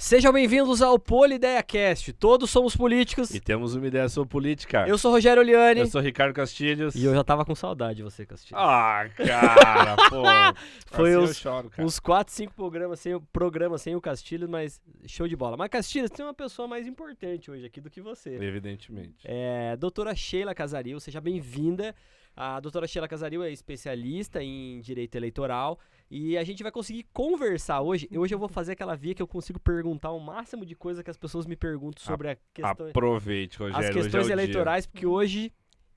Sejam bem-vindos ao PolideaCast. Todos somos políticos. E temos uma ideia sobre política. Eu sou Rogério Oliani. Eu sou Ricardo Castilhos. E eu já tava com saudade de você, Castilhos. Ah, cara, pô. Foi assim uns, eu choro, cara. uns 4, 5 programas sem o Castilhos, mas show de bola. Mas, Castilhos, tem uma pessoa mais importante hoje aqui do que você. Evidentemente. Doutora Sheila Casaril, seja bem-vinda. A doutora Sheila Casaril é especialista em direito eleitoral e a gente vai conseguir conversar hoje. Hoje eu vou fazer aquela via que eu consigo perguntar o máximo de coisa que as pessoas me perguntam sobre a questão, Aproveite, Rogério. as questões hoje é o eleitorais, porque hoje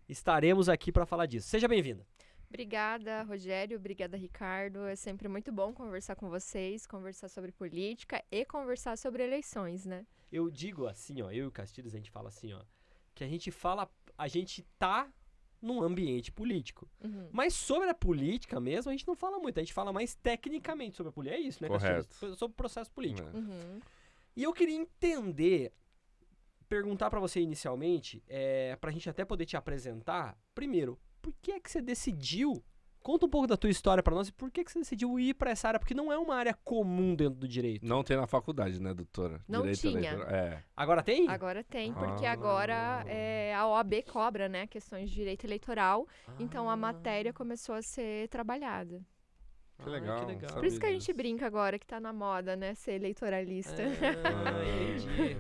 estaremos aqui para falar disso. Seja bem-vinda. Obrigada, Rogério. Obrigada, Ricardo. É sempre muito bom conversar com vocês, conversar sobre política e conversar sobre eleições, né? Eu digo assim, ó, eu e o Castilhos, a gente fala assim, ó, que a gente tá num ambiente político. Uhum. Mas sobre a política mesmo, a gente não fala muito, a gente fala mais tecnicamente sobre a política. É isso, né, Correto. Castilhos? Sobre o processo político. É. Uhum. E eu queria perguntar pra você inicialmente, pra gente até poder te apresentar, primeiro, por que é que você decidiu, conta um pouco da tua história pra nós, e por que é que você decidiu ir pra essa área, porque não é uma área comum dentro do direito. Não tem na faculdade, né, doutora? Não Direito tinha. eleitoral. É. Agora tem? Agora tem, porque Ah. agora a OAB cobra, né, questões de direito eleitoral, então a matéria começou a ser trabalhada. Que legal. Que legal. Por isso que a gente disso. brinca agora, que tá na moda, né, ser eleitoralista. Entendi.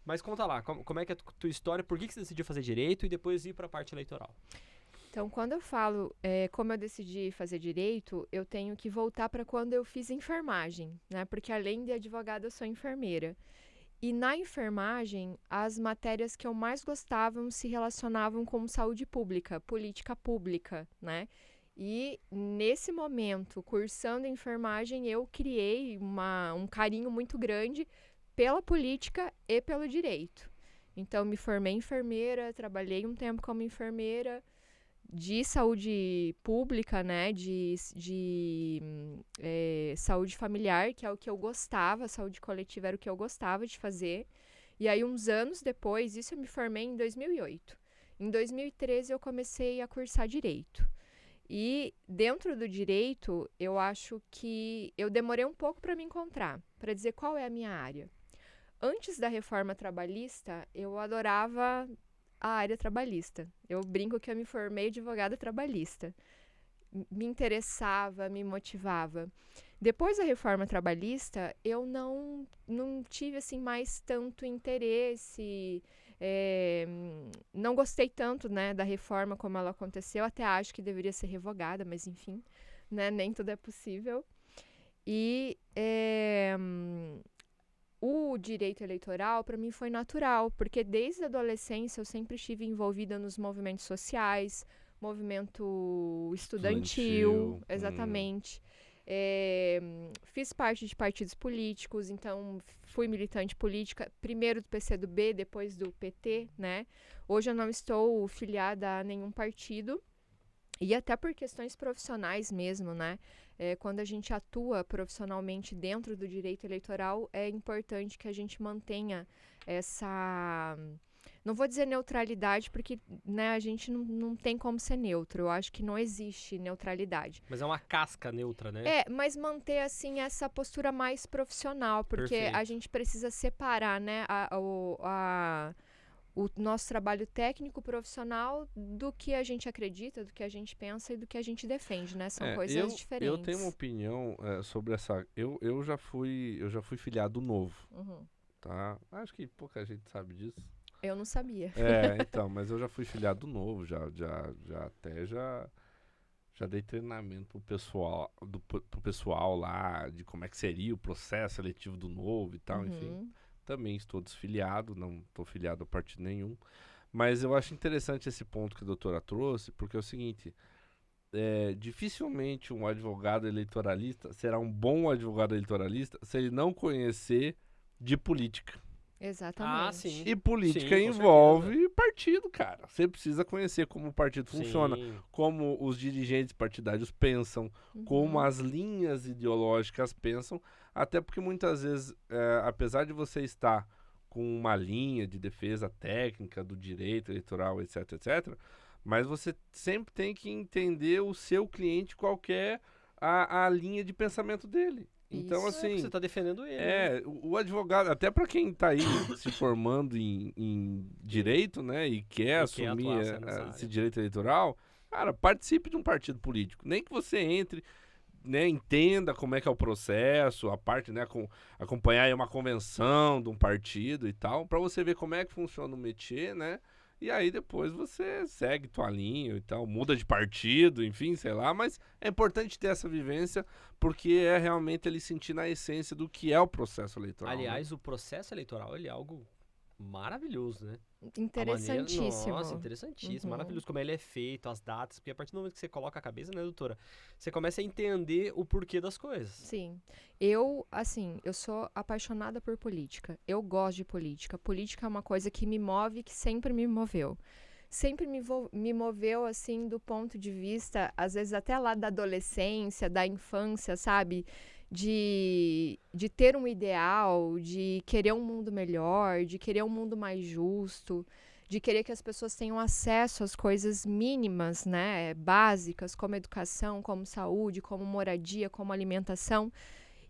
Mas conta lá, como é que é a tua história, por que você decidiu fazer direito e depois ir pra parte eleitoral? Então, quando eu falo como eu decidi fazer direito, eu tenho que voltar para quando eu fiz enfermagem, né? Porque além de advogada, eu sou enfermeira. E na enfermagem, as matérias que eu mais gostava se relacionavam com saúde pública, política pública, né? E nesse momento, cursando enfermagem, eu criei um carinho muito grande pela política e pelo direito. Então, me formei enfermeira, trabalhei um tempo como enfermeira de saúde pública, né, de saúde familiar, que é o que eu gostava, saúde coletiva era o que eu gostava de fazer. E aí, uns anos depois, isso eu me formei em 2008. Em 2013, eu comecei a cursar Direito. E dentro do Direito, eu acho que eu demorei um pouco para me encontrar, para dizer qual é a minha área. Antes da reforma trabalhista, eu adorava a área trabalhista. Eu brinco que eu me formei advogada trabalhista. Me interessava, me motivava. Depois da reforma trabalhista, eu não tive assim mais tanto interesse, não gostei tanto, né, da reforma como ela aconteceu. Até acho que deveria ser revogada, mas enfim, né, nem tudo é possível. E o direito eleitoral, para mim, foi natural, porque desde a adolescência eu sempre estive envolvida nos movimentos sociais, movimento estudantil, exatamente. Fiz parte de partidos políticos, então fui militante política, primeiro do PCdoB, depois do PT, né? Hoje eu não estou filiada a nenhum partido, e até por questões profissionais mesmo, né? Quando a gente atua profissionalmente dentro do direito eleitoral, é importante que a gente mantenha essa... Não vou dizer neutralidade, porque, né, a gente não tem como ser neutro. Eu acho que não existe neutralidade. Mas é uma casca neutra, né? Mas manter, assim, essa postura mais profissional, porque Perfeito. a gente precisa separar, né, o nosso trabalho técnico profissional do que a gente acredita, do que a gente pensa e do que a gente defende, né? São coisas diferentes. Eu tenho uma opinião sobre essa... Eu já fui filiado novo, Uhum. tá? Acho que pouca gente sabe disso. Eu não sabia. Então, mas eu já fui filiado novo, já dei treinamento pro pessoal lá, de como é que seria o processo seletivo do novo e tal, enfim. Também estou desfiliado, não estou filiado a partido nenhum. Mas eu acho interessante esse ponto que a doutora trouxe, porque é o seguinte, dificilmente um advogado eleitoralista será um bom advogado eleitoralista se ele não conhecer de política. Exatamente. sim. E política Sim, com envolve partido, cara. Você precisa conhecer como o partido funciona, Sim. como os dirigentes partidários pensam, como as linhas ideológicas pensam, até porque muitas vezes, apesar de você estar com uma linha de defesa técnica do direito eleitoral, etc, etc, mas você sempre tem que entender o seu cliente, qual que é a linha de pensamento dele. Então, Isso. assim, Você tá defendendo ele. o advogado, até para quem tá aí se formando em direito, né, e quer E assumir quer atuar nessa esse área. direito eleitoral, cara, participe de um partido político. Nem que você entre, né, entenda como é que é o processo, a parte, né, acompanhar aí uma convenção de um partido e tal, para você ver como é que funciona o métier, né? E aí depois você segue tua linha e tal, muda de partido, enfim, sei lá, mas é importante ter essa vivência porque é realmente ele sentir na essência do que é o processo eleitoral. Aliás, o processo eleitoral ele é algo maravilhoso, né? Interessantíssimo. Nossa, interessantíssimo, Uhum. maravilhoso como ele é feito, as datas, porque a partir do momento que você coloca a cabeça, né, doutora, você começa a entender o porquê das coisas. Sim. Eu sou apaixonada por política. Eu gosto de política. Política é uma coisa que me move, que sempre me moveu. Sempre me moveu, assim, do ponto de vista, às vezes até lá da adolescência, da infância, sabe? De ter um ideal, de querer um mundo melhor, de querer um mundo mais justo, de querer que as pessoas tenham acesso às coisas mínimas, né, básicas, como educação, como saúde, como moradia, como alimentação.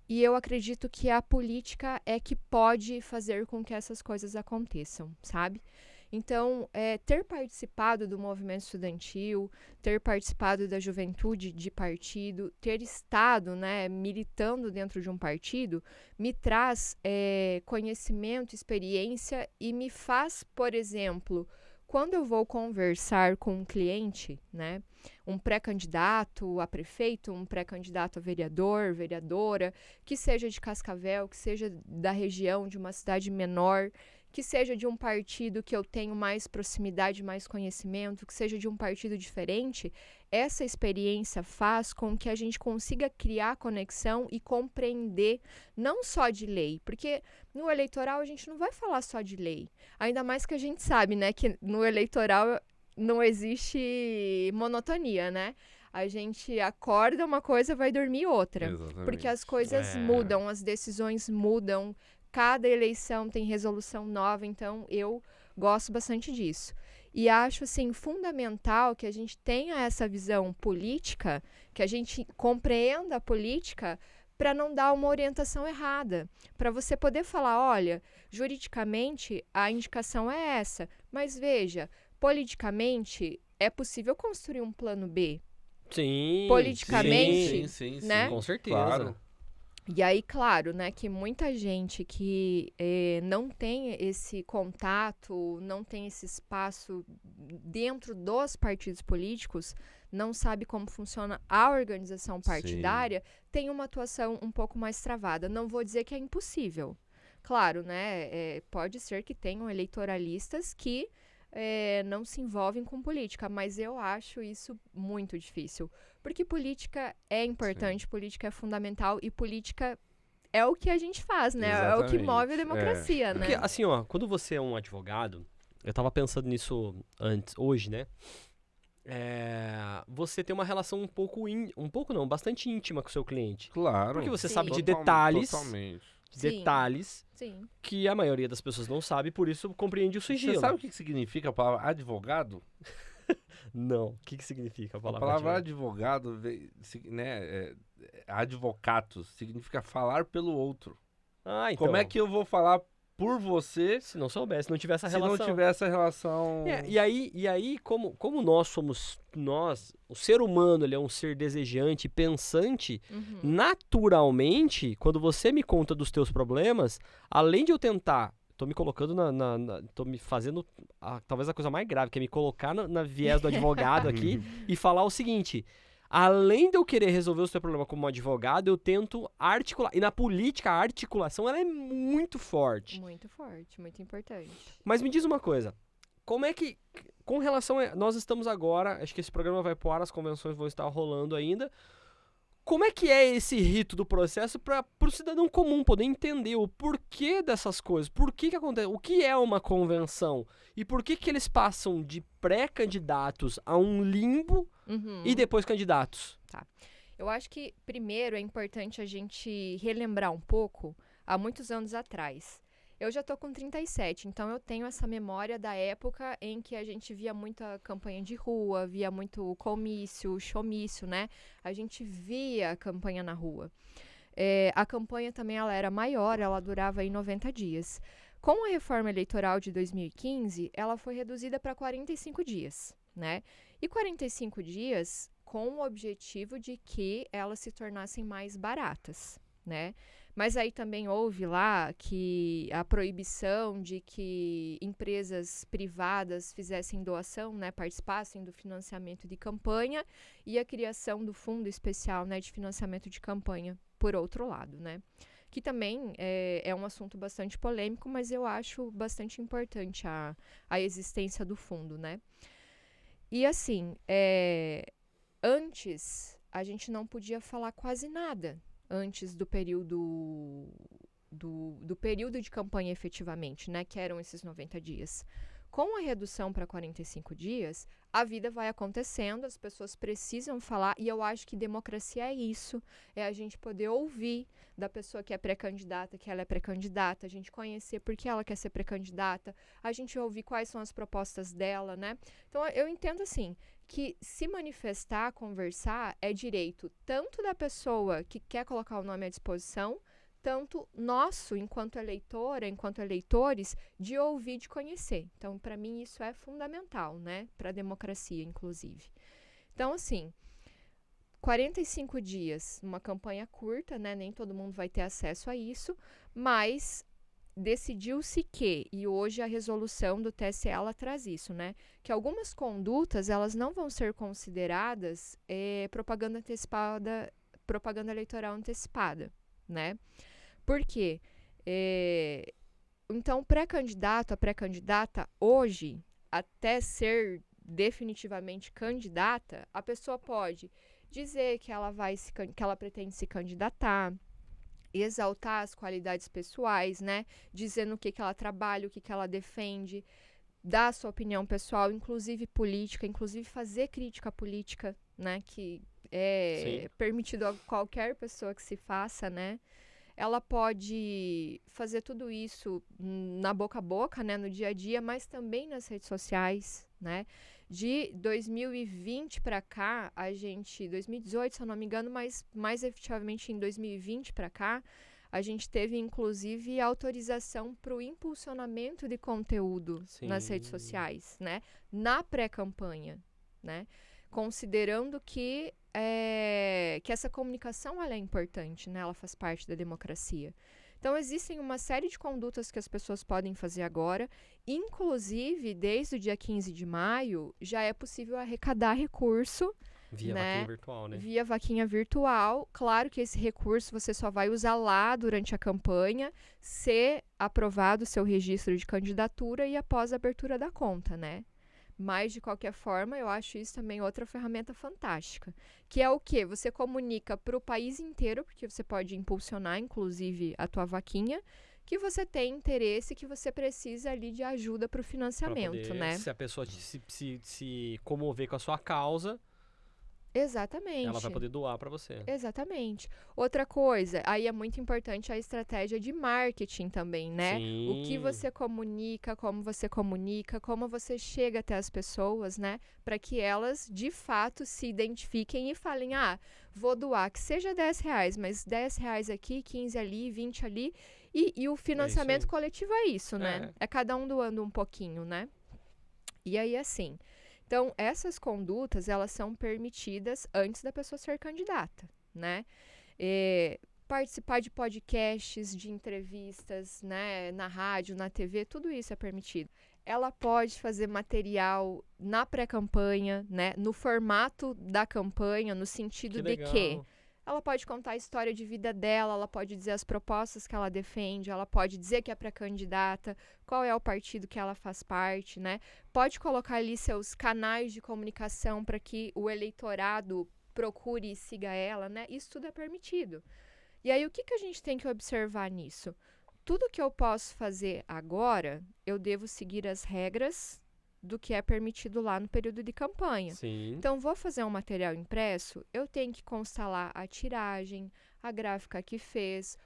E eu acredito que a política é que pode fazer com que essas coisas aconteçam, sabe? Então, ter participado do movimento estudantil, ter participado da juventude de partido, ter estado, né, militando dentro de um partido, me traz conhecimento, experiência e me faz, por exemplo, quando eu vou conversar com um cliente, né, um pré-candidato a prefeito, um pré-candidato a vereador, vereadora, que seja de Cascavel, que seja da região, de uma cidade menor, que seja de um partido que eu tenho mais proximidade, mais conhecimento, que seja de um partido diferente, essa experiência faz com que a gente consiga criar conexão e compreender não só de lei, porque no eleitoral a gente não vai falar só de lei, ainda mais que a gente sabe, né, que no eleitoral não existe monotonia, né? A gente acorda uma coisa, vai dormir outra. Exatamente. Porque as coisas mudam, as decisões mudam, cada eleição tem resolução nova, então eu gosto bastante disso. E acho, assim, fundamental que a gente tenha essa visão política, que a gente compreenda a política para não dar uma orientação errada. Para você poder falar, olha, juridicamente a indicação é essa, mas veja, politicamente é possível construir um plano B. Sim. Politicamente, sim, né? Com certeza. Claro. E aí, claro, né, que muita gente que não tem esse contato, não tem esse espaço dentro dos partidos políticos, não sabe como funciona a organização partidária, tem uma atuação um pouco mais travada. Não vou dizer que é impossível. Claro, né, pode ser que tenham eleitoralistas que não se envolvem com política, mas eu acho isso muito difícil. Porque política é importante, política é fundamental e política é o que a gente faz, né? É o que Exatamente, move a democracia, né? Porque, assim, ó, quando você é um advogado, eu tava pensando nisso hoje, né? Você tem uma relação bastante íntima com o seu cliente. Claro. Porque você Sim. sabe de detalhes, Totalmente. Sim. que a maioria das pessoas não sabe, por isso compreende o sigilo. Você sabe o que significa a palavra advogado? Não. O que significa a A palavra palavra advogado? advogado, advocatus, significa falar pelo outro. Ah, então. Como é que eu vou falar por você Se não soubesse, se não tivesse essa se relação. não tiver essa relação? E aí como nós somos, o ser humano, ele é um ser desejante, pensante, Uhum. naturalmente, quando você me conta dos teus problemas, além de eu tentar, tô me colocando tô me fazendo, talvez a coisa mais grave, que é me colocar na viés do advogado aqui e falar o seguinte: além de eu querer resolver o seu problema como advogado, eu tento articular. E na política, a articulação ela é muito forte. Muito forte, muito importante. Mas me diz uma coisa. Como é que, com relação a... Nós estamos agora, acho que esse programa vai pro ar, as convenções vão estar rolando ainda. Como é que é esse rito do processo para o cidadão comum poder entender o porquê dessas coisas? Por que acontece? O que é uma convenção? E por que eles passam de pré-candidatos a um limbo Uhum. e depois candidatos? Eu acho que, primeiro, é importante a gente relembrar um pouco há muitos anos atrás. Eu já tô com 37, então eu tenho essa memória da época em que a gente via muita campanha de rua, via muito comício, showmício, né? A gente via a campanha na rua. A campanha também ela era maior, ela durava aí 90 dias. Com a reforma eleitoral de 2015, ela foi reduzida para 45 dias, né? E 45 dias com o objetivo de que elas se tornassem mais baratas, né? Mas aí também houve lá que a proibição de que empresas privadas fizessem doação, né, participassem do financiamento de campanha, e a criação do Fundo Especial, né, de Financiamento de Campanha, por outro lado, né? Que também é um assunto bastante polêmico, mas eu acho bastante importante a existência do fundo, né? E assim, antes a gente não podia falar quase nada antes do período do período de campanha efetivamente, né, que eram esses 90 dias. Com a redução para 45 dias, a vida vai acontecendo, as pessoas precisam falar, e eu acho que democracia é isso, é a gente poder ouvir da pessoa que é pré-candidata, que ela é pré-candidata, a gente conhecer por que ela quer ser pré-candidata, a gente ouvir quais são as propostas dela, né? Então, eu entendo assim, que se manifestar, conversar, é direito tanto da pessoa que quer colocar o nome à disposição, tanto nosso, enquanto eleitora, enquanto eleitores, de ouvir, de conhecer. Então, para mim, isso é fundamental, né? Para a democracia, inclusive. Então, assim, 45 dias, uma campanha curta, né? Nem todo mundo vai ter acesso a isso, mas decidiu-se que, e hoje a resolução do TSE, ela traz isso, né? Que algumas condutas, elas não vão ser consideradas propaganda antecipada, propaganda eleitoral antecipada, né? Por quê? Então, pré-candidato, a pré-candidata, hoje, até ser definitivamente candidata, a pessoa pode dizer que ela pretende se candidatar, exaltar as qualidades pessoais, né? Dizer no que ela trabalha, o que ela defende, dar a sua opinião pessoal, inclusive política, inclusive fazer crítica política, né? Que é permitido a qualquer pessoa que se faça, né? Ela pode fazer tudo isso na boca a boca, né? No dia a dia, mas também nas redes sociais, né? De 2020 para cá, 2018, se eu não me engano, mas mais efetivamente em 2020 para cá, a gente teve, inclusive, autorização para o impulsionamento de conteúdo nas redes sociais, né? Na pré-campanha, né? Considerando que essa comunicação ela é importante, né? Ela faz parte da democracia. Então, existem uma série de condutas que as pessoas podem fazer agora. Inclusive, desde o dia 15 de maio, já é possível arrecadar recurso. Via vaquinha virtual, né? Via vaquinha virtual. Claro que esse recurso você só vai usar lá durante a campanha, ser aprovado o seu registro de candidatura e após a abertura da conta, né? Mas, de qualquer forma, eu acho isso também outra ferramenta fantástica. Que é o quê? Você comunica para o país inteiro, porque você pode impulsionar, inclusive, a tua vaquinha, que você tem interesse, que você precisa ali de ajuda para o financiamento, né? Se a pessoa se comover com a sua causa, exatamente, ela vai poder doar para você. Exatamente. Outra coisa, aí é muito importante a estratégia de marketing também, né? Sim. O que você comunica, como você chega até as pessoas, né? Para que elas, de fato, se identifiquem e falem, vou doar, que seja R$10, mas R$10 aqui, 15 ali, 20 ali, e o financiamento coletivo é isso, né? É cada um doando um pouquinho, né? E aí, assim... Então, essas condutas, elas são permitidas antes da pessoa ser candidata, né? Participar de podcasts, de entrevistas, né? Na rádio, na TV, tudo isso é permitido. Ela pode fazer material na pré-campanha, né? No formato da campanha, no sentido de que ela pode contar a história de vida dela, ela pode dizer as propostas que ela defende, ela pode dizer que é pré-candidata, qual é o partido que ela faz parte, né? Pode colocar ali seus canais de comunicação para que o eleitorado procure e siga ela, né? Isso tudo é permitido. E aí, o que a gente tem que observar nisso? Tudo que eu posso fazer agora, eu devo seguir as regras do que é permitido lá no período de campanha. Sim. Então, vou fazer um material impresso, eu tenho que constar lá a tiragem, a gráfica que fez,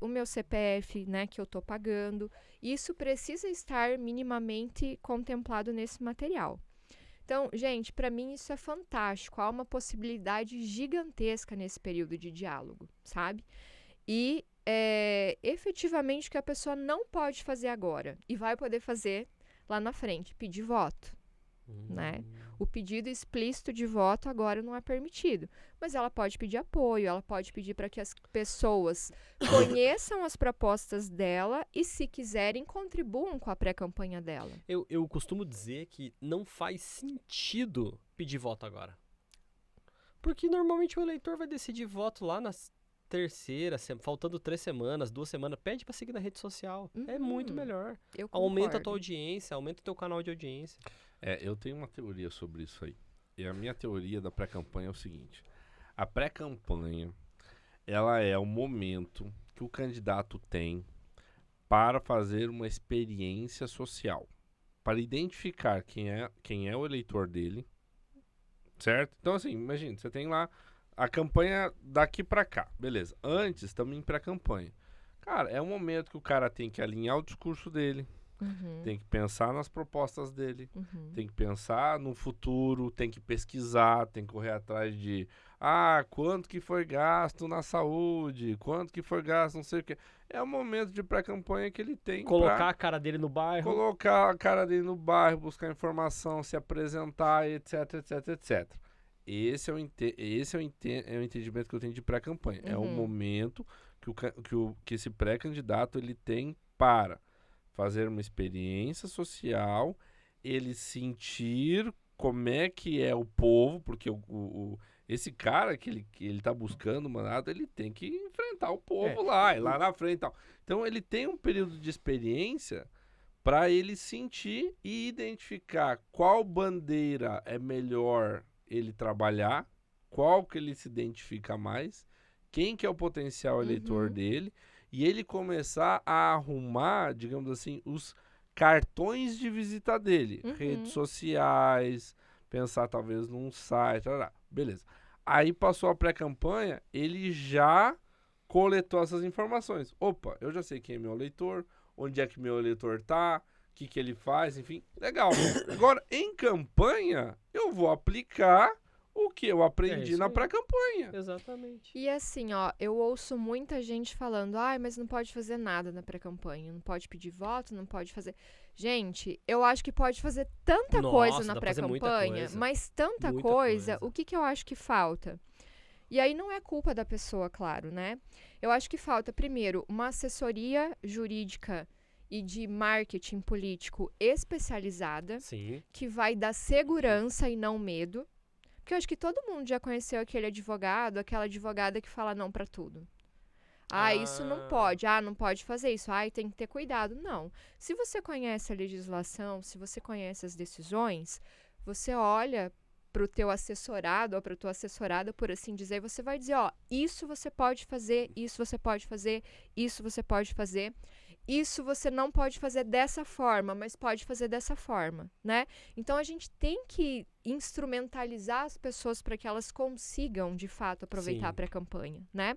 o meu CPF, né, que eu estou pagando. Isso precisa estar minimamente contemplado nesse material. Então, gente, para mim isso é fantástico. Há uma possibilidade gigantesca nesse período de diálogo, sabe? e efetivamente o que a pessoa não pode fazer agora e vai poder fazer lá na frente, pedir voto, né? O pedido explícito de voto agora não é permitido, mas ela pode pedir apoio, ela pode pedir para que as pessoas conheçam as propostas dela e, se quiserem, contribuam com a pré-campanha dela. Eu costumo dizer que não faz sentido pedir voto agora. Porque normalmente o eleitor vai decidir voto lá na terceira, faltando 3 semanas, 2 semanas, pede pra seguir na rede social. É muito melhor. Eu Aumenta a concordo. tua audiência, aumenta o teu canal de audiência. Eu tenho uma teoria sobre isso aí. E a minha teoria da pré-campanha é o seguinte. A pré-campanha, ela é o momento que o candidato tem para fazer uma experiência social. Para identificar quem é o eleitor dele, certo? Então, assim, imagina, você tem lá a campanha daqui pra cá, beleza. Antes, estamos em pré-campanha. Cara, é um momento que o cara tem que alinhar o discurso dele, tem que pensar nas propostas dele, tem que pensar no futuro, tem que pesquisar, tem que correr atrás de quanto que foi gasto na saúde, quanto que foi gasto não sei o que. É um momento de pré-campanha que ele tem Colocar a cara dele no bairro. colocar a cara dele no bairro, buscar informação, se apresentar, etc, etc, etc. Esse é o entendimento que eu tenho de pré-campanha. É o momento que esse pré-candidato ele tem para fazer uma experiência social, ele sentir como é que é o povo, porque esse cara que ele tá buscando o mandato, ele tem que enfrentar o povo lá na frente e tal. Então ele tem um período de experiência para ele sentir e identificar qual bandeira é melhor ele trabalhar, qual que ele se identifica mais, quem que é o potencial eleitor dele, e ele começar a arrumar, digamos assim, os cartões de visita dele. Redes sociais, pensar talvez num site, beleza. Aí passou a pré-campanha, ele já coletou essas informações. Opa, eu já sei quem é meu eleitor, onde é que meu eleitor tá, o que ele faz, enfim, legal. Agora, em campanha, eu vou aplicar o que eu aprendi na pré-campanha. Exatamente. E assim, eu ouço muita gente falando, mas não pode fazer nada na pré-campanha, não pode pedir voto, não pode fazer... Gente, eu acho que pode fazer tanta coisa na pré-campanha, mas tanta coisa, o que eu acho que falta? E aí não é culpa da pessoa, claro, né? Eu acho que falta, primeiro, uma assessoria jurídica e de marketing político especializada, que vai dar segurança e não medo. Porque eu acho que todo mundo já conheceu aquele advogado, aquela advogada que fala não pra tudo. Isso não pode. Não pode fazer isso. Tem que ter cuidado. Não. Se você conhece a legislação, se você conhece as decisões, você olha pro teu assessorado ou pra tua assessorada, por assim dizer, e você vai dizer, isso você pode fazer, isso você pode fazer, isso você pode fazer. Isso você não pode fazer dessa forma, mas pode fazer dessa forma, né? Então, a gente tem que instrumentalizar as pessoas para que elas consigam, de fato, aproveitar a pré-campanha, né?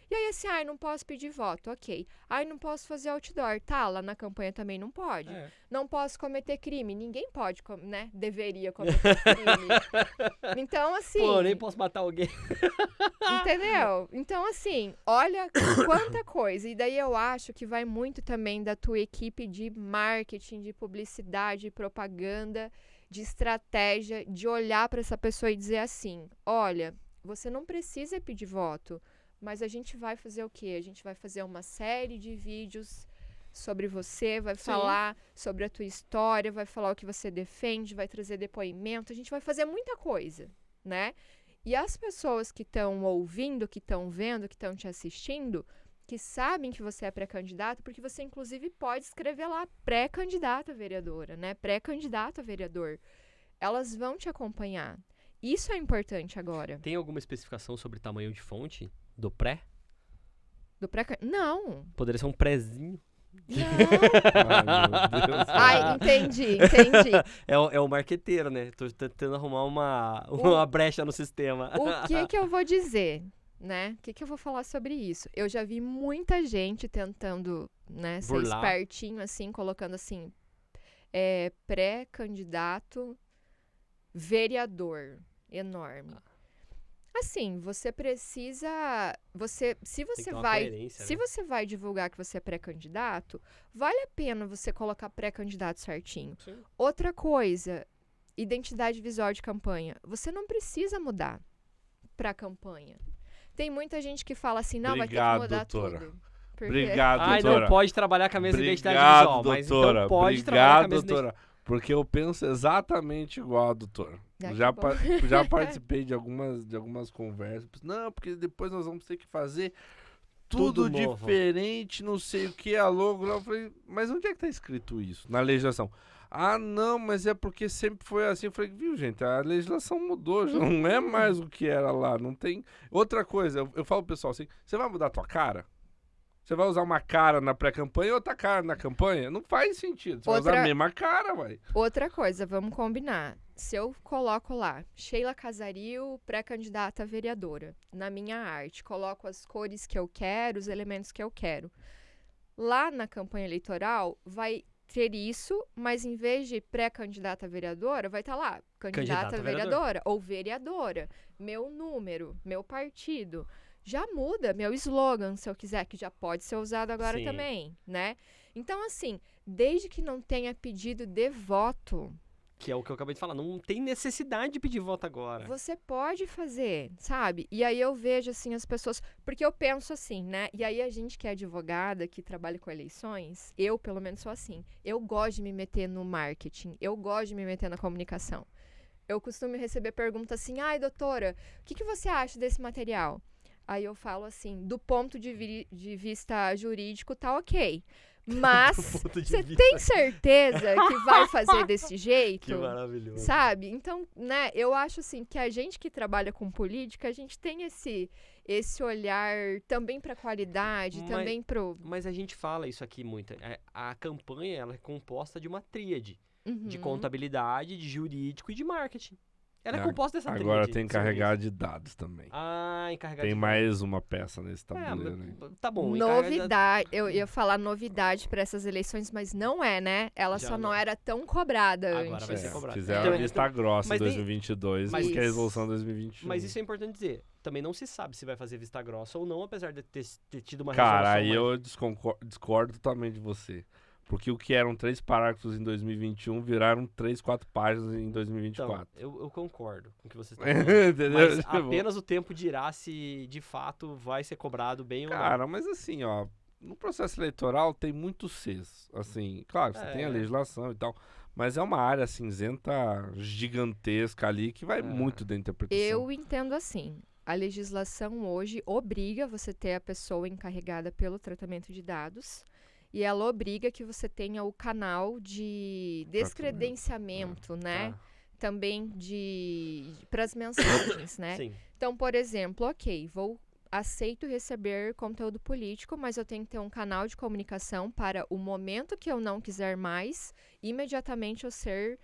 E aí, assim, não posso pedir voto, ok. Não posso fazer outdoor, lá na campanha também não pode. Não posso cometer crime, ninguém pode, né? Deveria cometer crime. Então, assim... Pô, eu nem posso matar alguém. Entendeu? Então, assim, olha quanta coisa. E daí eu acho que vai muito também da tua equipe de marketing, de publicidade, de propaganda, de estratégia, de olhar para essa pessoa e dizer assim, olha, você não precisa pedir voto, mas a gente vai fazer o quê? A gente vai fazer uma série de vídeos sobre você, vai falar sobre a tua história, vai falar o que você defende, vai trazer depoimento, a gente vai fazer muita coisa, né? E as pessoas que estão ouvindo, que estão vendo, que estão te assistindo, que sabem que você é pré-candidato, porque você, inclusive, pode escrever lá pré-candidata a vereadora, né? Pré-candidato a vereador. Elas vão te acompanhar. Isso é importante agora. Tem alguma especificação sobre tamanho de fonte do pré? Do pré? Não. Poderia ser um prézinho. Não. Meu Deus. Entendi. É o marqueteiro, né? Tô tentando arrumar uma brecha no sistema. O que eu vou dizer, né? O que eu vou falar sobre isso? Eu já vi muita gente tentando, né, ser espertinho, assim, colocando assim, pré-candidato vereador. Enorme. Assim, você precisa. Se Tem que você ter uma vai. coerência, Se né? você vai divulgar que você é pré-candidato, vale a pena você colocar pré-candidato certinho. Sim. Outra coisa, identidade visual de campanha. Você não precisa mudar pra campanha. Tem muita gente que fala assim, não, vai ter que Obrigado, mudar doutora. tudo. Porque- Obrigado, Ai, doutora. não pode trabalhar com a mesma identidade Obrigado, visual, mas doutora. então pode trabalhar com a Obrigado, mesma doutora. Porque eu penso exatamente igual a doutora. Ah, que Já, bom. já participei de algumas conversas. Não, porque depois nós vamos ter que fazer tudo Tudo novo. diferente, não sei o que, a logo. Eu falei, mas onde é que tá escrito isso? Na legislação. Ah, não, mas é porque sempre foi assim. Eu falei, viu, gente, a legislação mudou, já não é mais o que era lá. Não tem. Outra coisa, eu falo pro pessoal assim: você vai mudar a tua cara? Você vai usar uma cara na pré-campanha e outra cara na campanha? Não faz sentido. Você vai usar a mesma cara, vai. Outra coisa, vamos combinar. Se eu coloco lá, Sheila Casaril, pré-candidata a vereadora, na minha arte, coloco as cores que eu quero, os elementos que eu quero. Lá na campanha eleitoral, vai ter isso, mas em vez de pré-candidata a vereadora, vai estar lá, candidata a vereadora ou vereadora, meu número, meu partido. Já muda meu slogan, se eu quiser, que já pode ser usado agora Sim. também, né? Então, assim, desde que não tenha pedido de voto, Que é o que eu acabei de falar. Não tem necessidade de pedir voto agora. você pode fazer, sabe? E aí eu vejo, assim, as pessoas... Porque eu penso assim, né? E aí a gente que é advogada, que trabalha com eleições, eu, pelo menos, sou assim. Eu gosto de me meter no marketing. Eu gosto de me meter na comunicação. Eu costumo receber perguntas assim, ai, doutora, o que você acha desse material? Aí eu falo assim, do ponto de vista jurídico, tá ok. Mas ponto de você vista- tem certeza que vai fazer desse jeito? Que maravilhoso. Sabe? Então, né, eu acho assim que a gente que trabalha com política, a gente tem esse olhar também para qualidade, Mas- também pro Mas a gente fala isso aqui muito. A campanha ela é composta de uma tríade. De Uhum. contabilidade, de jurídico e de marketing. Ela é Ah, composta dessa tríade. Agora tem de encarregado de dados também. Ah, encarregado Tem de mais uma peça nesse É, tabuleiro aí. tá bom. encarregado de- Novidade, eu ia falar novidade para essas eleições, mas não é, né? Ela Já só não não. era tão cobrada Agora antes. vai ser cobrado. Fizeram Então, a vista grossa em mas nem- 2022, mas porque a isso- resolução 2021. Mas isso é importante dizer. Também não se sabe se vai fazer vista grossa ou não, apesar de ter tido uma Cara, aí resolução eu discordo totalmente de você. Porque o que eram 3 parágrafos em 2021 viraram 3, 4 páginas em Então, 2024. eu concordo com o que você está falando. Entendeu? Mas Tipo, apenas o tempo dirá se de fato vai ser cobrado bem ou não. Cara, mas assim, ó, no processo eleitoral tem muitos Cs. Assim, claro, você tem a É. legislação e tal, mas é uma área cinzenta gigantesca ali que vai É. muito da interpretação. Eu entendo assim. A legislação hoje obriga você ter a pessoa encarregada pelo tratamento de dados e ela obriga que você tenha o canal de descredenciamento, né? Tá. Também para as mensagens, né? Sim. Então, por exemplo, ok, aceito receber conteúdo político, mas eu tenho que ter um canal de comunicação para o momento que eu não quiser mais, imediatamente eu ser,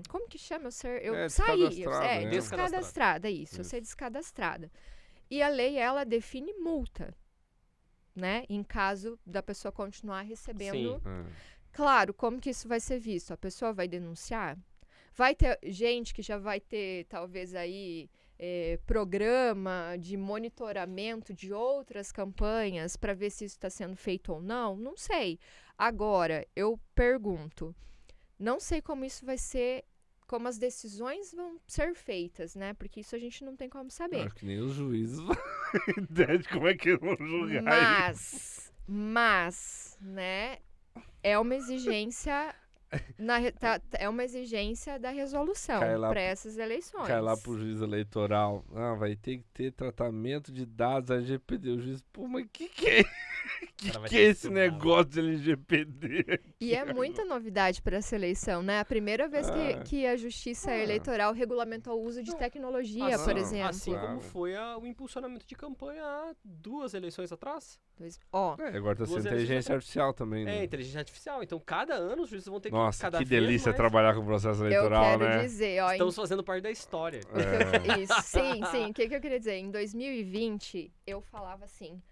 como que chama? Eu sair, descadastrada, né? descadastrada, isso, eu Isso. ser descadastrada. E a lei, ela define multa, né? Em caso da pessoa continuar recebendo. Sim. É. Claro, como que isso vai ser visto? A pessoa vai denunciar? Vai ter gente que já vai ter, talvez, aí, programa de monitoramento de outras campanhas para ver se isso está sendo feito ou não? Não sei. Agora, eu pergunto, não sei como isso vai ser, como as decisões vão ser feitas, né? Porque isso a gente não tem como saber. Acho que nem os juízes vão ter ideia de como é que vão julgar isso. Mas, né, é uma exigência é uma exigência da resolução Cai lá para essas eleições. Cai lá pro juiz eleitoral. Ah, vai ter que ter tratamento de dados LGPD. O juiz, pô, mas que é? Cara, vai Que ter é que esse estudar, negócio de LGPD? E é muita novidade para essa eleição, né? A primeira vez que a Justiça Eleitoral regulamentou o uso de tecnologia, por exemplo. Assim Claro. como foi o impulsionamento de campanha há 2 eleições atrás. Agora tá sendo Duas inteligência eleições. artificial também, né? Inteligência artificial. Então, cada ano os juízes vão ter que Nossa, cada que vez delícia mais- trabalhar com o processo Eu eleitoral, quero né? dizer, ó, Estamos fazendo parte da história. Isso, sim. O que eu queria dizer? Em 2020, eu falava assim,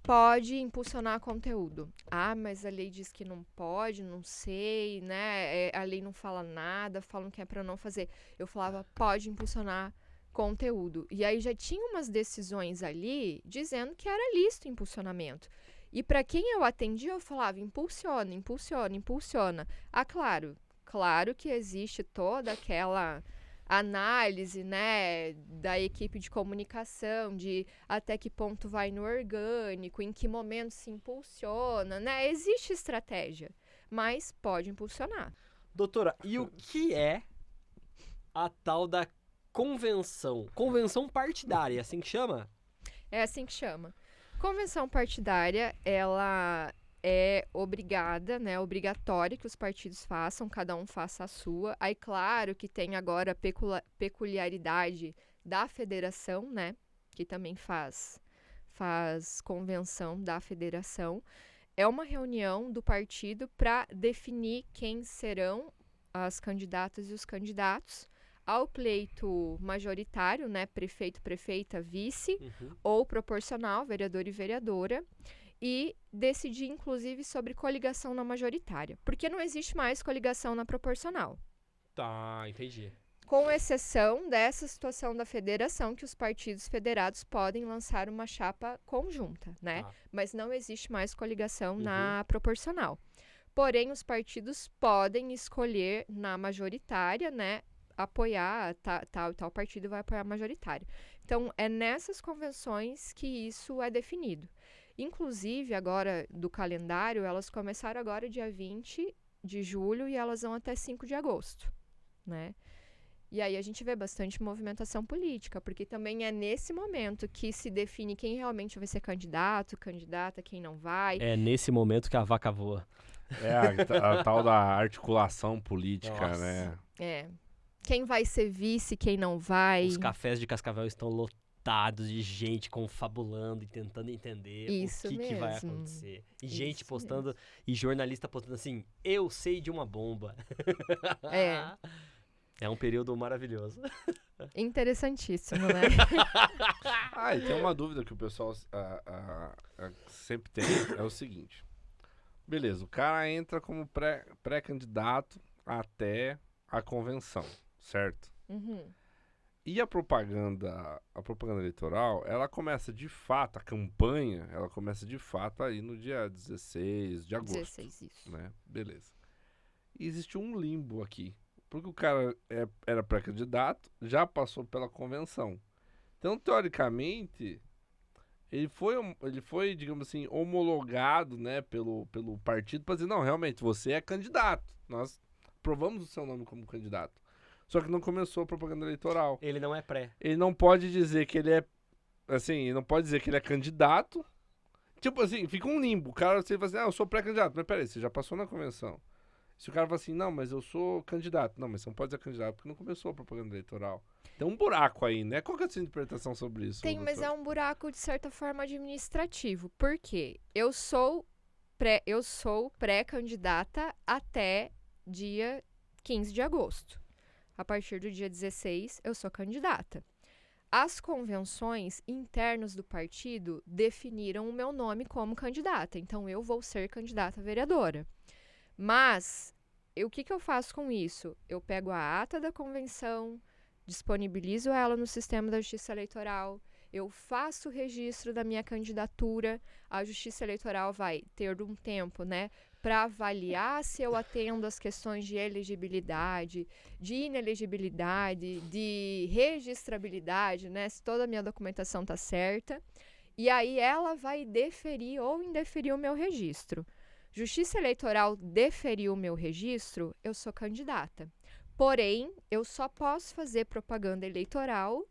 pode impulsionar conteúdo. Ah, mas a lei diz que não pode, não sei, né? A lei não fala nada, falam que é pra não fazer. Eu falava, pode impulsionar conteúdo. E aí já tinha umas decisões ali dizendo que era lícito impulsionamento. E para quem eu atendia, eu falava, impulsiona, impulsiona, impulsiona. Ah, claro que existe toda aquela análise, né, da equipe de comunicação, de até que ponto vai no orgânico, em que momento se impulsiona, né? Existe estratégia, mas pode impulsionar. Doutora, e o que é a tal da convenção? Convenção partidária, é assim que chama? É assim que chama. Convenção partidária, ela é obrigada, né, obrigatória que os partidos façam, cada um faça a sua. Aí, claro que tem agora a peculiaridade da federação, né, que também faz convenção da federação. É uma reunião do partido para definir quem serão as candidatas e os candidatos ao pleito majoritário, né, prefeito, prefeita, vice, ou proporcional, vereador e vereadora, e decidir, inclusive, sobre coligação na majoritária, porque não existe mais coligação na proporcional. Tá, entendi. Com exceção dessa situação da federação, que os partidos federados podem lançar uma chapa conjunta, né? Mas não existe mais coligação na proporcional. Porém, os partidos podem escolher na majoritária, né? Apoiar, tal partido vai apoiar a majoritária. Então, é nessas convenções que isso é definido. Inclusive, agora, do calendário, elas começaram agora dia 20 de julho e elas vão até 5 de agosto, né? E aí a gente vê bastante movimentação política, porque também é nesse momento que se define quem realmente vai ser candidato, candidata, quem não vai. É nesse momento que a vaca voa. É a tal da articulação política, Nossa. né? É. Quem vai ser vice, quem não vai. Os cafés de Cascavel estão lotados de gente confabulando e tentando entender Isso o que vai mesmo. acontecer. E gente Isso postando, mesmo. e jornalista postando assim, eu sei de uma bomba. É. É um período maravilhoso. Interessantíssimo, né? E tem uma dúvida que o pessoal sempre tem, é o seguinte. Beleza, o cara entra como pré-candidato até a convenção, certo? E a propaganda eleitoral, ela começa de fato, a campanha, ela começa de fato aí no dia 16 de agosto. 16, isso. Né? Beleza. E existe um limbo aqui. Porque o cara era pré-candidato, já passou pela convenção. Então, teoricamente, ele foi, digamos assim, homologado, né, pelo partido para dizer, não, realmente, você é candidato. Nós aprovamos o seu nome como candidato. Só que não começou a propaganda eleitoral. Ele não é pré. Ele não pode dizer que ele é, assim, ele não pode dizer que ele é candidato. Tipo assim, fica um limbo. O cara, você fala assim, eu sou pré-candidato. Mas peraí, você já passou na convenção. Se o cara fala assim, não, mas eu sou candidato. Não, mas você não pode ser candidato porque não começou a propaganda eleitoral. Tem um buraco aí, né? Qual que é a sua interpretação sobre isso? Tem, mas é doutor? um buraco, de certa forma, administrativo. Por quê? Eu sou pré-candidata até dia 15 de agosto. A partir do dia 16, eu sou candidata. As convenções internas do partido definiram o meu nome como candidata. Então, eu vou ser candidata a vereadora. Mas, o que eu faço com isso? Eu pego a ata da convenção, disponibilizo ela no sistema da Justiça Eleitoral, eu faço o registro da minha candidatura, a Justiça Eleitoral vai ter um tempo, né, para avaliar se eu atendo às questões de elegibilidade, de inelegibilidade, de registrabilidade, né, se toda a minha documentação está certa, e aí ela vai deferir ou indeferir o meu registro. Justiça Eleitoral deferiu o meu registro, eu sou candidata. Porém, eu só posso fazer propaganda eleitoral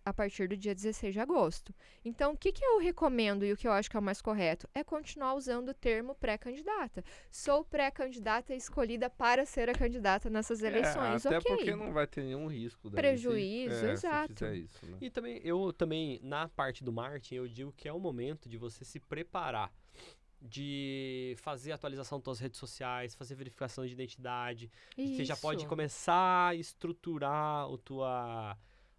a partir do dia 16 de agosto. Então, o que eu recomendo e o que eu acho que é o mais correto? É continuar usando o termo pré-candidata. Sou pré-candidata escolhida para ser a candidata nessas eleições. Até ok. porque não vai ter nenhum risco. Daí, Prejuízo, se exato. fizer isso, né? E também, eu também, na parte do marketing, eu digo que é o momento de você se preparar, de fazer atualização das suas redes sociais, fazer verificação de identidade. Você já pode Isso. começar a estruturar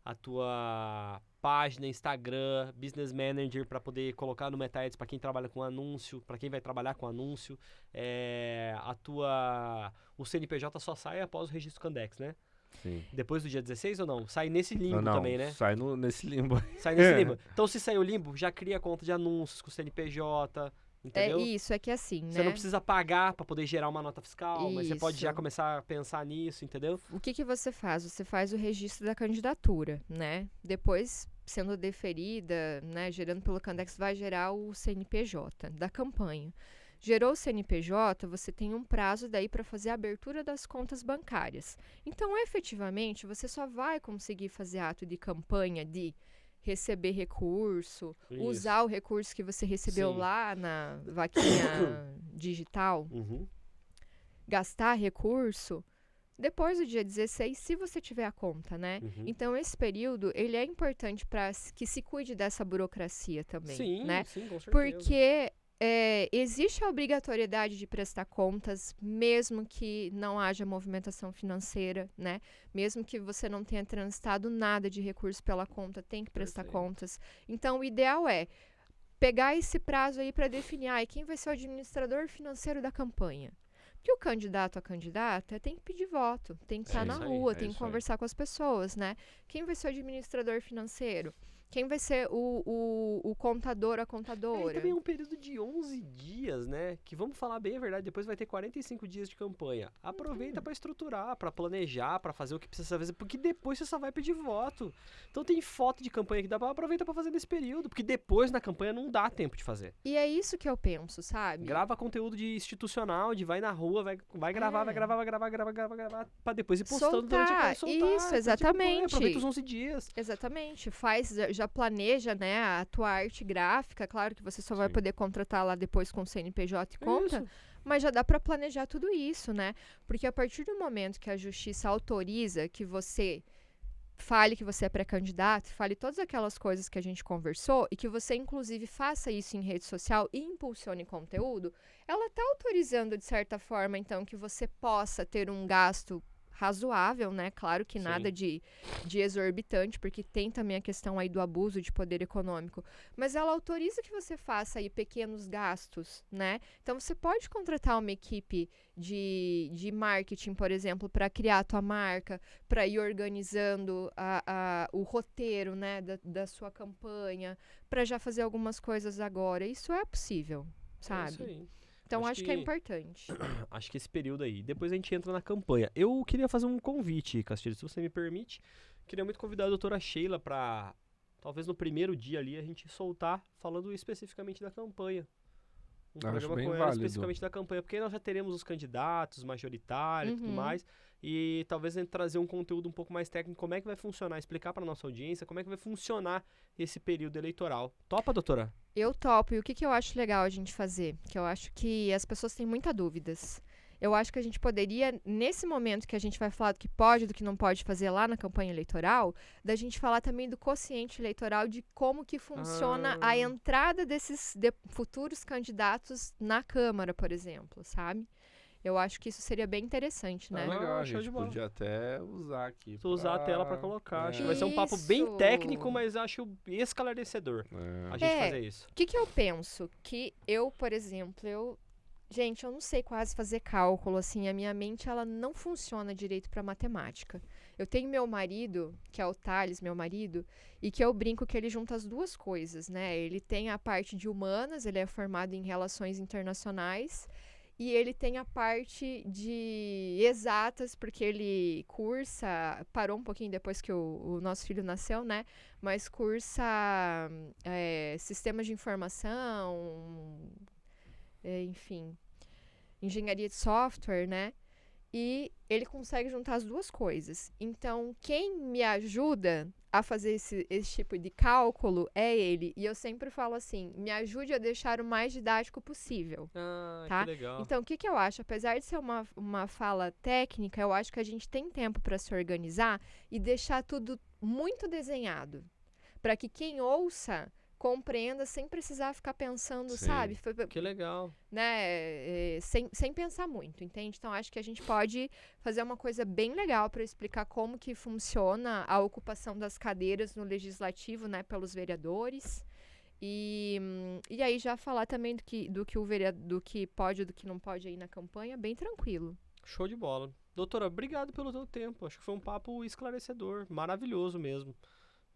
a tua página, Instagram, Business Manager, para poder colocar no Meta-Ads para quem trabalha com anúncio, para quem vai trabalhar com anúncio. O CNPJ só sai após o registro Candex, né? Sim. Depois do dia 16 ou não? Sai nesse limbo Não, também, né? sai nesse limbo. Sai nesse limbo. Então, se sair o limbo, já cria conta de anúncios com o CNPJ, entendeu? É que assim, Você né? não precisa pagar pra poder gerar uma nota fiscal, mas você pode já Isso. começar a pensar nisso, entendeu? O que você faz? Você faz o registro da candidatura, né? Depois, sendo deferida, né, gerando pelo Candex, vai gerar o CNPJ da campanha. Gerou o CNPJ, você tem um prazo daí para fazer a abertura das contas bancárias. Então, efetivamente, você só vai conseguir fazer ato de campanha de receber recurso, Isso. usar o recurso que você recebeu Sim. lá na vaquinha digital, Uhum. gastar recurso depois do dia 16, se você tiver a conta, né? Uhum. Então, esse período, ele é importante para que se cuide dessa burocracia também, Sim, né? sim, com certeza. Porque existe a obrigatoriedade de prestar contas, mesmo que não haja movimentação financeira, né? Mesmo que você não tenha transitado nada de recurso pela conta, tem que prestar Perfeito. contas. Então, o ideal é pegar esse prazo aí para definir quem vai ser o administrador financeiro da campanha. Porque o candidato a candidata tem que pedir voto, tem que estar na isso aí, rua, é tem que isso aí. conversar com as pessoas, né? Quem vai ser o administrador financeiro? Quem vai ser o contador, a E contadora? também é um período de 11 dias, né? Que vamos falar bem a verdade, depois vai ter 45 dias de campanha. Aproveita pra estruturar, pra planejar, pra fazer o que precisa fazer, porque depois você só vai pedir voto. Então tem foto de campanha que dá pra aproveitar pra fazer nesse período, porque depois na campanha não dá tempo de fazer. E é isso que eu penso, sabe? Grava conteúdo de institucional, de vai na rua, vai gravar, vai gravar, pra depois ir postando durante a Soltar, campanha. isso, exatamente. Aproveita os 11 dias. Exatamente, já já planeja, né, a tua arte gráfica, claro que você só vai Sim. poder contratar lá depois com CNPJ e conta, Isso. mas já dá para planejar tudo isso, né? Porque a partir do momento que a justiça autoriza que você fale que você é pré-candidato, fale todas aquelas coisas que a gente conversou e que você, inclusive, faça isso em rede social e impulsione conteúdo, ela está autorizando, de certa forma, então, que você possa ter um gasto razoável, né? Claro que Sim. nada de exorbitante, porque tem também a questão aí do abuso de poder econômico. Mas ela autoriza que você faça aí pequenos gastos, né? Então, você pode contratar uma equipe de marketing, por exemplo, para criar a tua marca, para ir organizando o roteiro, né, da sua campanha, para já fazer algumas coisas agora. Isso é possível, É sabe? isso aí. Então, Acho acho que é que- importante. Acho que esse período aí. Depois a gente entra na campanha. Eu queria fazer um convite, Castilho, se você me permite. Queria muito convidar a doutora Sheila pra, talvez no primeiro dia ali, a gente soltar falando especificamente da campanha. Um Acho programa bem com ela válido. especificamente da campanha, porque aí nós já teremos os candidatos majoritários e tudo Uhum. mais. E talvez a gente trazer um conteúdo um pouco mais técnico, como é que vai funcionar, explicar para nossa audiência como é que vai funcionar esse período eleitoral. Topa, doutora? Eu topo. E o que eu acho legal a gente fazer? Que eu acho que as pessoas têm muitas dúvidas. Eu acho que a gente poderia, nesse momento que a gente vai falar do que pode e do que não pode fazer lá na campanha eleitoral, da gente falar também do quociente eleitoral, de como que funciona a entrada desses futuros candidatos na Câmara, por exemplo, sabe? Eu acho que isso seria bem interessante, né? Legal, a show gente de bola. podia até usar aqui. Se usar a tela pra colocar. Acho que vai ser um Isso. papo bem técnico, mas acho esclarecedor a gente É. fazer isso. O que eu penso? Que eu, por exemplo, Gente, eu não sei quase fazer cálculo, assim, a minha mente, ela não funciona direito para matemática. Eu tenho meu marido, que é o Thales, meu marido, e que eu brinco que ele junta as duas coisas, né? Ele tem a parte de humanas, ele é formado em relações internacionais, e ele tem a parte de exatas, porque ele cursa, parou um pouquinho depois que o nosso filho nasceu, né? Mas cursa sistemas de informação, enfim, engenharia de software, né? E ele consegue juntar as duas coisas. Então, quem me ajuda a fazer esse tipo de cálculo é ele. E eu sempre falo assim, me ajude a deixar o mais didático possível. Ah, Tá? que legal. Então, o que eu acho? Apesar de ser uma fala técnica, eu acho que a gente tem tempo para se organizar e deixar tudo muito desenhado. Para que quem ouça compreenda sem precisar ficar pensando, Sim. sabe? Que legal. Né? Sem pensar muito, entende? Então, acho que a gente pode fazer uma coisa bem legal para explicar como que funciona a ocupação das cadeiras no legislativo, né? Pelos vereadores. E aí já falar também do que pode e do que não pode aí na campanha, bem tranquilo. Show de bola. Doutora, obrigado pelo teu tempo. Acho que foi um papo esclarecedor, maravilhoso mesmo.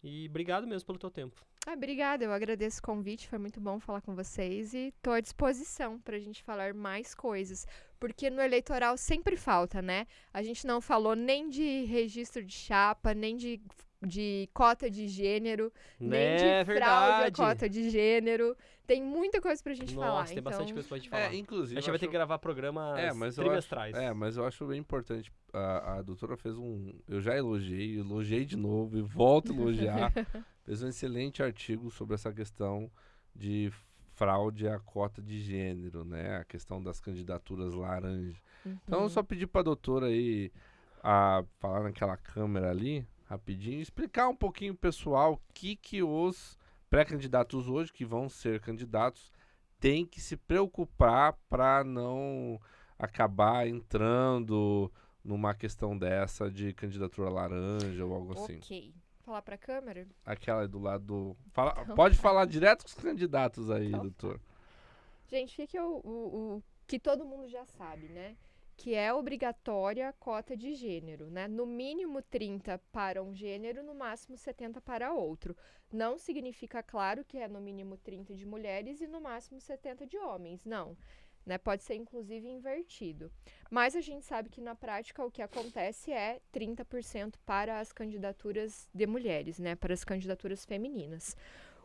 E obrigado mesmo pelo teu tempo. Obrigada, eu agradeço o convite, foi muito bom falar com vocês e estou à disposição para a gente falar mais coisas, porque no eleitoral sempre falta, né? A gente não falou nem de registro de chapa, nem de cota de gênero, nem de fraude à cota de gênero. Tem muita coisa pra gente falar. Nossa, tem bastante coisa pra gente falar. Inclusive, a gente vai ter que gravar programas trimestrais. Mas eu acho bem importante. A doutora fez eu já elogiei de novo e volto a elogiar. Fez um excelente artigo sobre essa questão de fraude à cota de gênero, né? A questão das candidaturas laranja. Então, eu só pedi pra doutora aí falar naquela câmera ali, rapidinho, explicar um pouquinho pro pessoal o que os pré-candidatos hoje, que vão ser candidatos, têm que se preocupar para não acabar entrando numa questão dessa de candidatura laranja ou algo assim. Ok. Falar pra câmera? Aquela do lado pode falar direto com os candidatos aí, doutor. Gente, que todo mundo já sabe, né? Que é obrigatória a cota de gênero, né? No mínimo 30 para um gênero, no máximo 70 para outro. Não significa, claro, que é no mínimo 30 de mulheres e no máximo 70 de homens, não. Né? Pode ser, inclusive, invertido. Mas a gente sabe que, na prática, o que acontece é 30% para as candidaturas de mulheres, né? Para as candidaturas femininas.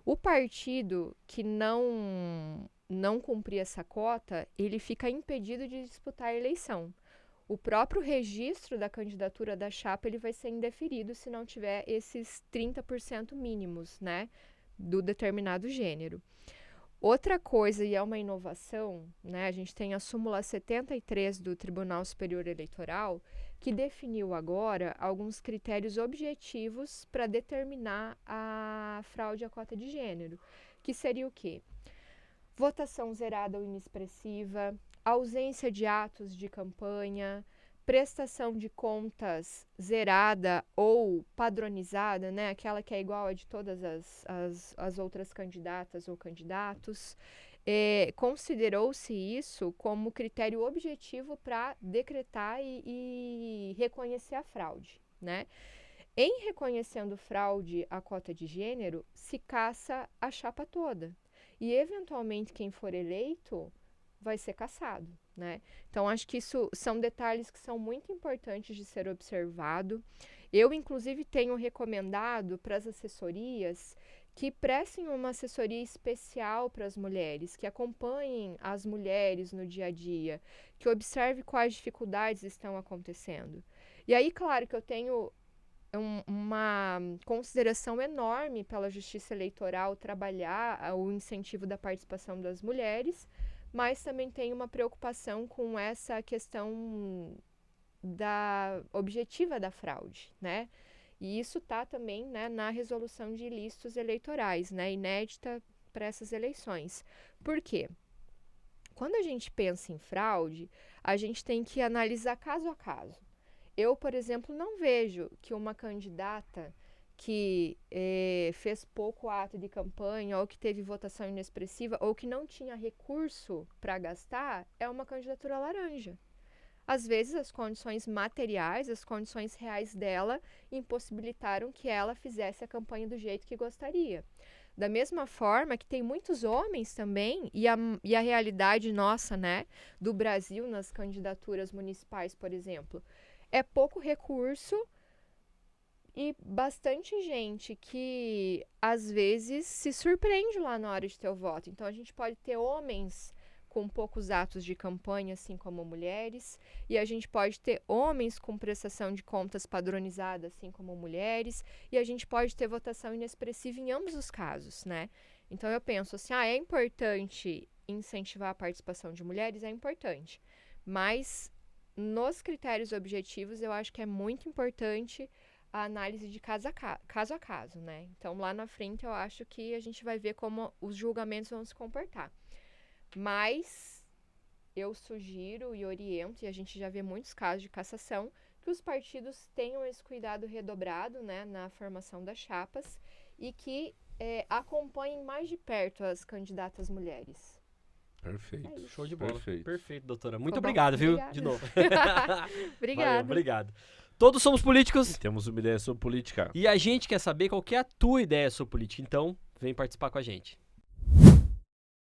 O partido que não cumprir essa cota, ele fica impedido de disputar a eleição. O próprio registro da candidatura da chapa ele vai ser indeferido se não tiver esses 30% mínimos, né, do determinado gênero. Outra coisa, e é uma inovação, né, a gente tem a súmula 73 do Tribunal Superior Eleitoral, que definiu agora alguns critérios objetivos para determinar a fraude à cota de gênero, que seria o quê? Votação zerada ou inexpressiva, ausência de atos de campanha, prestação de contas zerada ou padronizada, né? Aquela que é igual a de todas as outras candidatas ou candidatos. Considerou-se isso como critério objetivo para decretar e reconhecer a fraude, né? Em reconhecendo fraude à cota de gênero, se caça a chapa toda. E, eventualmente, quem for eleito vai ser cassado, né? Então, acho que isso são detalhes que são muito importantes de ser observado. Eu, inclusive, tenho recomendado para as assessorias que prestem uma assessoria especial para as mulheres, que acompanhem as mulheres no dia a dia, que observe quais dificuldades estão acontecendo. E aí, claro que eu tenho uma consideração enorme pela justiça eleitoral trabalhar o incentivo da participação das mulheres, mas também tem uma preocupação com essa questão objetiva da fraude, né? E isso está também, né, na resolução de ilícitos eleitorais, né, inédita para essas eleições. Por quê? Quando a gente pensa em fraude, a gente tem que analisar caso a caso. Eu, por exemplo, não vejo que uma candidata que fez pouco ato de campanha ou que teve votação inexpressiva ou que não tinha recurso para gastar é uma candidatura laranja. Às vezes, as condições materiais, as condições reais dela impossibilitaram que ela fizesse a campanha do jeito que gostaria. Da mesma forma que tem muitos homens também, e a realidade nossa, né, do Brasil nas candidaturas municipais, por exemplo, é pouco recurso e bastante gente que, às vezes, se surpreende lá na hora de ter o voto. Então, a gente pode ter homens com poucos atos de campanha, assim como mulheres, e a gente pode ter homens com prestação de contas padronizada, assim como mulheres, e a gente pode ter votação inexpressiva em ambos os casos, né? Então, eu penso assim, é importante incentivar a participação de mulheres? É importante, mas nos critérios objetivos, eu acho que é muito importante a análise de caso a caso, né? Então, lá na frente, eu acho que a gente vai ver como os julgamentos vão se comportar. Mas eu sugiro e oriento, e a gente já vê muitos casos de cassação, que os partidos tenham esse cuidado redobrado, né, na formação das chapas e que acompanhem mais de perto as candidatas mulheres. Perfeito. Show de bola. Perfeito. Perfeito, doutora. Muito bom. obrigado, viu? Obrigada. De novo. Obrigada. Valeu, obrigado. Todos somos políticos Temos uma ideia sobre política. e a gente quer saber qual que é a tua ideia sobre política. Então, vem participar com a gente.